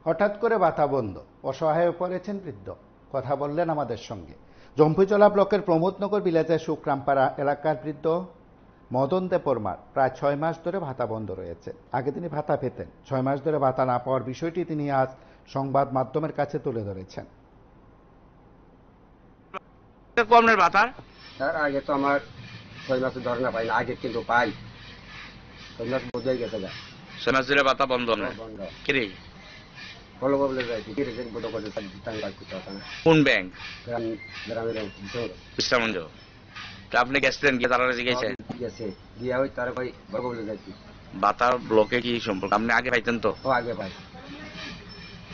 হঠাৎ করে ভাতা বন্ধ, অসহায় হয়ে পড়েছেন বৃদ্ধ। কথা বললেন আমাদের সঙ্গে জম্পুজলা ব্লকের প্রমোদনগর ভিলেজের শুক্রামপাড়া এলাকার বৃদ্ধ মদন দেববর্মার। প্রায় 6 মাস ধরে ভাতা বন্ধ রয়েছে। আগে তিনি ভাতা পেতেন, 6 মাস ধরে ভাতা না পাওয়ার বিষয়টি তিনি আজ সংবাদ মাধ্যমের কাছে তুলে ধরেছেন। কমের ভাতা স্যার আগে তো আমার 6 মাসে ধরে না পাই না, আগে কিন্তু পাই। 6 মাস বোঝাই গেছে গা। 6 মাস ধরে ভাতা বন্ধ না বন্ধ কিরে? বলো বলে যাই কি রে বড় করে টাঙ্গাল করতে হবে না। কোন ব্যাংক? গ্রামের বিশ্রামঞ্জ। তা আপনি গেছিলেন গিয়ে তারা জিজ্ঞাসা গেছে গিয়া ওই তারা ভাই বড় বলে যাইছি ভাতা ব্লকে কি সম্পর্ক? আপনি আগে পাইতেন তো? ও আগে পাই।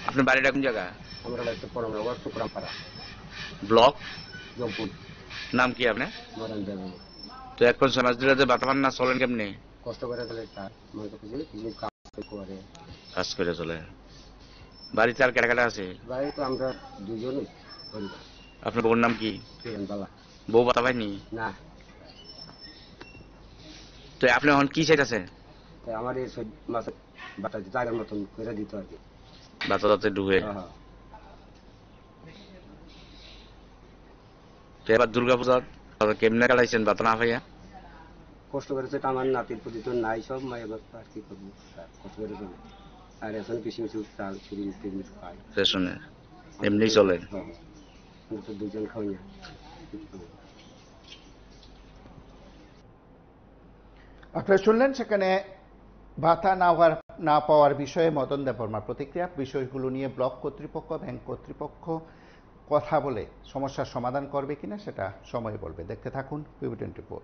আপনি বাড়িটা কোন জায়গা? আমরা লাগছে পরমনগর শুক্রামপাড়া ব্লক জম্পুর। নাম কি আপনি? মদন দেব। তো এখন 6 মাস ধরে যে ভাতা পান না, চলেন কেমনি? কষ্ট করে দিলে স্যার মনে করছি কিছু কাজ করে কাজ করে চলে। বাড়িতে আর কেটা কেটা আছে? ভাই তো আমরা দুজনই পরিবার। আপনার বউর নাম কি? বাবা বউ ভাতা পাইনি না। তো আপনি এখন কি চাইতেছেন? তাই আমার এই 6 মাসে বাটা জায়গার মতন করে দিত আর কি। ভাতা যাতে ডুবে। হ্যাঁ তো এবার দুর্গাপূজা কেমনে কাটাইছেন ভাতা না পাইয়া? কষ্ট করেছে আমার নাতির প্রতি তো নাই সব মায়ের বাচ্চা আর কি করবো স্যার, কষ্ট করে চলে। আর এখন কিছু কিছু চাল সিরিঞ্জ টিরিঞ্জ খাই রেশনে এমনি চলে। আমরা তো দুজন খাই না। আপনারা শুনলেন সেখানে ভাতা না পাওয়ার বিষয়ে মদন দেববর্মার প্রতিক্রিয়া। বিষয়গুলো নিয়ে ব্লক কর্তৃপক্ষ, ব্যাংক কর্তৃপক্ষ কথা বলে সমস্যার সমাধান করবে কিনা সেটা সময় বলবে। দেখতে থাকুন PV24।